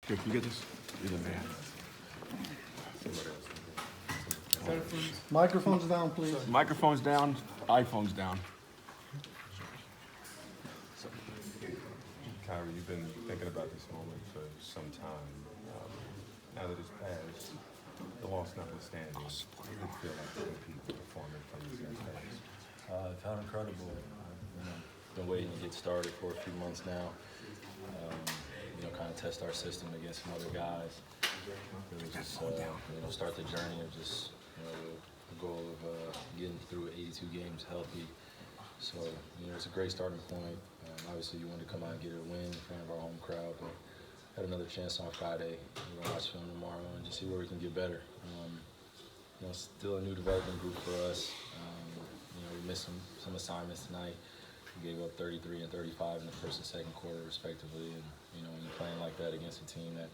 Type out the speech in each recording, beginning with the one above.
Jake, you get this? You're the man. Microphones down, please. Microphones down, iPhones down. Kyrie, you've been thinking about this moment for some time. Now that it's passed, the loss notwithstanding, what do you feel like the people performing from these guys? I found incredible. Been waiting to get started for a few months now. Kind of test our system against some other guys. Really just start the journey of just the goal of getting through 82 games healthy. So it's a great starting point. Obviously, you want to come out and get a win in front of our home crowd, but had another chance on Friday. We're gonna watch film tomorrow and just see where we can get better. Still a new development group for us. We missed some assignments tonight. We gave up 33 and 35 in the first and second quarter, respectively. And when you're playing like that against a team that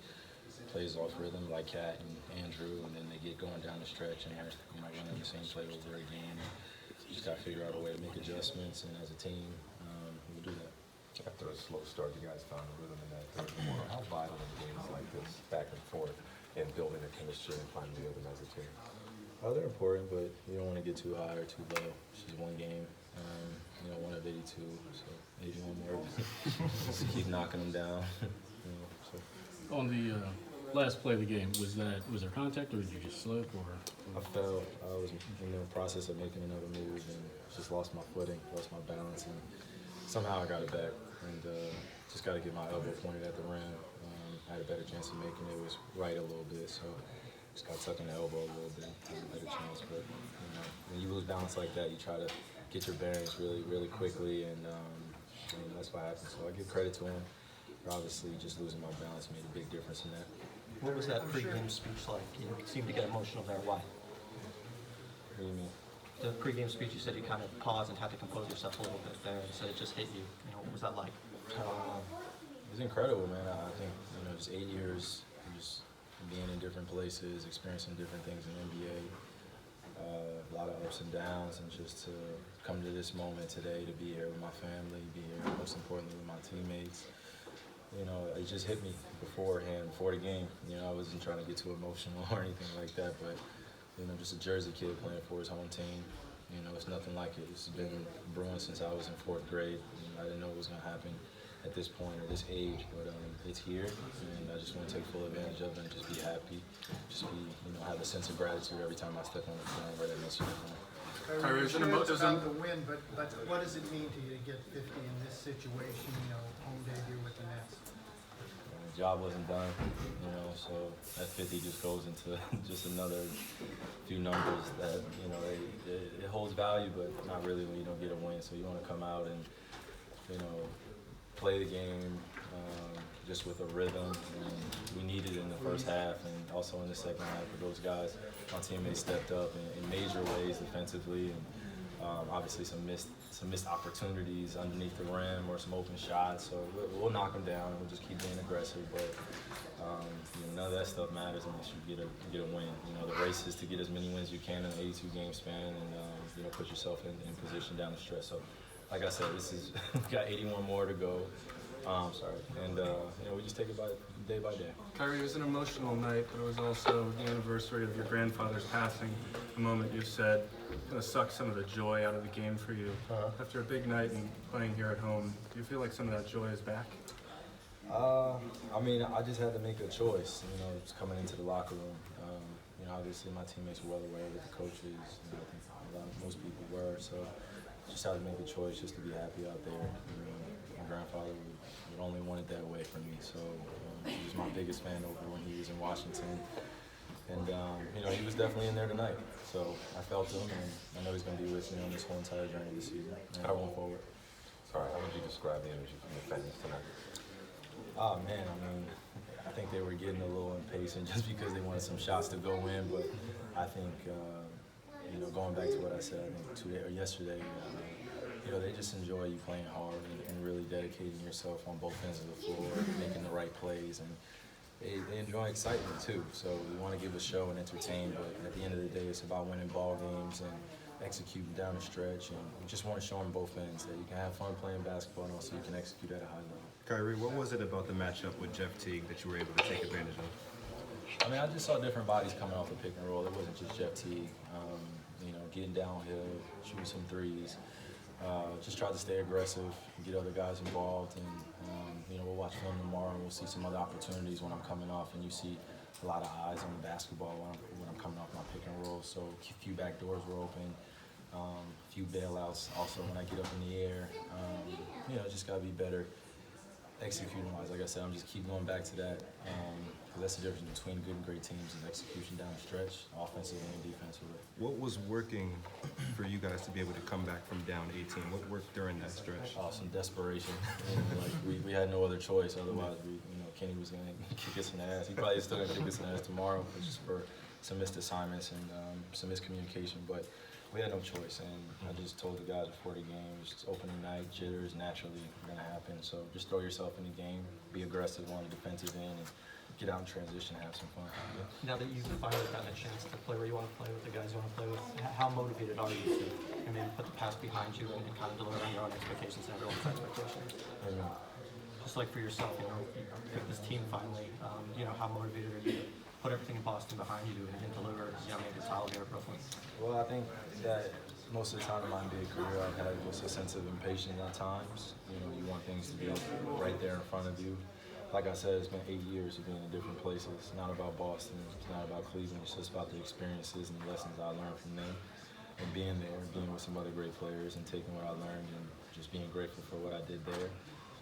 plays off rhythm like Cat and Andrew, and then they get going down the stretch and they're running the same play over again. You just got to figure out a way to make adjustments, and as a team, we'll do that. After a slow start, you guys found a rhythm in that third quarter. How vital in games like this, back and forth, and building a chemistry and finding the rhythm as a team? They're important, but you don't want to get too high or too low. It's just one game. 1 of 82, so 81 more. Just keep knocking them down. On the last play of the game, was there contact, or did you just slip, or? I fell. I was in the process of making another move and just lost my footing, lost my balance, and somehow I got it back. And just got to get my elbow pointed at the rim. I had a better chance of making it. It was right a little bit, so just got tucked in the elbow a little bit. Had a better chance, but when you lose balance like that, you try to get your bearings really, really quickly, and that's what happened. So I give credit to him. Obviously, just losing my balance made a big difference in that. What was that pregame speech like? You seemed to get emotional there. Why? What do you mean? The pregame speech, you said you kind of paused and had to compose yourself a little bit there, and said it just hit you. What was that like? It was incredible, man. I think just 8 years, just being in different places, experiencing different things in the NBA. A lot of ups and downs, and just to come to this moment today, to be here with my family, be here most importantly with my teammates. It just hit me beforehand, before the game. I wasn't trying to get too emotional or anything like that, but just a Jersey kid playing for his home team. It's nothing like it. It's been brewing since I was in 4th grade. I didn't know it was going to happen at this point, at this age, but it's here, and I just want to take full advantage of it and just be happy, just be, have a sense of gratitude every time I step on the floor and wear that nice uniform. Kyrie, it's about the win, but what does it mean to you to get 50 in this situation, home debut with the Nets? The job wasn't done, so that 50 just goes into just another few numbers that, it holds value, but not really when you don't get a win. So you want to come out and, play the game just with a rhythm, and we needed it in the first half and also in the second half for those guys. My teammates stepped up in major ways defensively, and obviously some missed opportunities underneath the rim or some open shots. So we'll knock them down and we'll just keep being aggressive. But none of that stuff matters unless you get a win. The race is to get as many wins as you can in an 82 game span, and put yourself in position down the stretch. So, like I said, we got 81 more to go. And we just take it day by day. Kyrie, it was an emotional night, but it was also the anniversary of your grandfather's passing. A moment you said kind of sucked some of the joy out of the game for you. After a big night and playing here at home, do you feel like some of that joy is back? I just had to make a choice, just coming into the locker room. Obviously my teammates were well aware with the coaches, I think most people were, so just had to make a choice just to be happy out there. My grandfather would only want it that way for me, so he was my biggest fan over when he was in Washington. And, he was definitely in there tonight, so I felt him, and I know he's going to be with me on this whole entire journey this season and going forward. Sorry, how would you describe the energy from your fans tonight? Oh, man, I think they were getting a little impatient just because they wanted some shots to go in, but I think, going back to what I said, I think yesterday, they just enjoy you playing hard and really dedicating yourself on both ends of the floor, making the right plays, and they enjoy excitement too. So we want to give a show and entertain, but at the end of the day, it's about winning ball games and executing down the stretch, and we just want to show them both ends that you can have fun playing basketball and also you can execute at a high level. Kyrie, what was it about the matchup with Jeff Teague that you were able to take advantage of? I mean, I just saw different bodies coming off the pick and roll. It wasn't just Jeff Teague. Getting downhill, shooting some threes. Just try to stay aggressive, get other guys involved, and we'll watch film tomorrow and we'll see some other opportunities when I'm coming off, and you see a lot of eyes on the basketball when I'm coming off my pick and roll. So a few back doors were open, a few bailouts also when I get up in the air. Just gotta be better executing wise. Like I said, I'm just keep going back to that. Because that's the difference between good and great teams is execution down the stretch, offensively and defensively. What was working for you guys to be able to come back from down 18? What worked during that stretch? Some desperation. We had no other choice. Otherwise, Kenny was going to kick us in the ass. He probably still going to kick us in the ass tomorrow, just for some missed assignments and some miscommunication. But we had no choice, and I just told the guys before the game, it's opening night, jitters naturally going to happen. So just throw yourself in the game, be aggressive on the defensive end, and get out in transition and have some fun. Now that you've finally gotten a chance to play where you want to play with the guys you want to play with, how motivated are you to maybe put the past behind you and kind of deliver on your own expectations and everyone's expectations? Just like for yourself, you picked this team finally. How motivated are you to put everything in Boston behind you and deliver, maybe a title here at Brooklyn? Well, I think that most of the time in my NBA career, I've had just a sense of impatience at times. You want things to be right there in front of you. Like I said, it's been 8 years of being in different places. It's not about Boston, it's not about Cleveland, it's just about the experiences and the lessons I learned from them. And being there, being with some other great players and taking what I learned and just being grateful for what I did there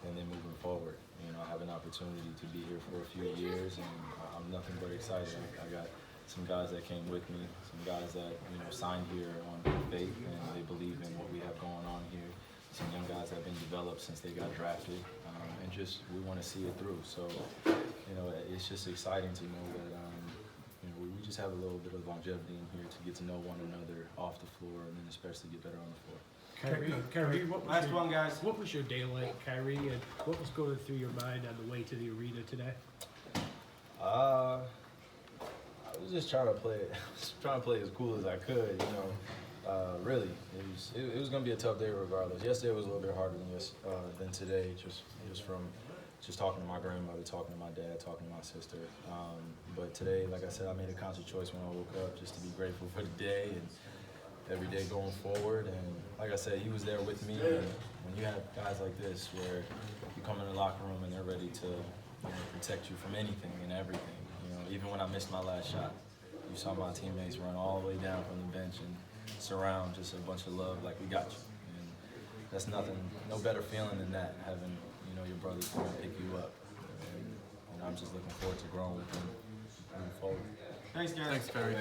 and then moving forward. I have an opportunity to be here for a few years and I'm nothing but excited. I got some guys that came with me, some guys that signed here on good faith and they believe in what we have going on here. Some young guys that have been developed since they got drafted, and just we want to see it through. So, it's just exciting to know that we just have a little bit of longevity in here to get to know one another off the floor, and then especially get better on the floor. Kyrie, what was your day like, Kyrie, and what was going through your mind on the way to the arena today? I was just trying to play as cool as I could, really, it was going to be a tough day regardless. Yesterday was a little bit harder than today, just from talking to my grandmother, talking to my dad, talking to my sister. But today, like I said, I made a conscious choice when I woke up just to be grateful for the day and every day going forward. And like I said, he was there with me. And when you have guys like this where you come in the locker room and they're ready to protect you from anything and everything. Even when I missed my last shot, you saw my teammates run all the way down from the bench and surround just a bunch of love like we got you. And that's no better feeling than that, having your brothers come and pick you up. And I'm just looking forward to growing with them moving forward. Thanks, Kyrie.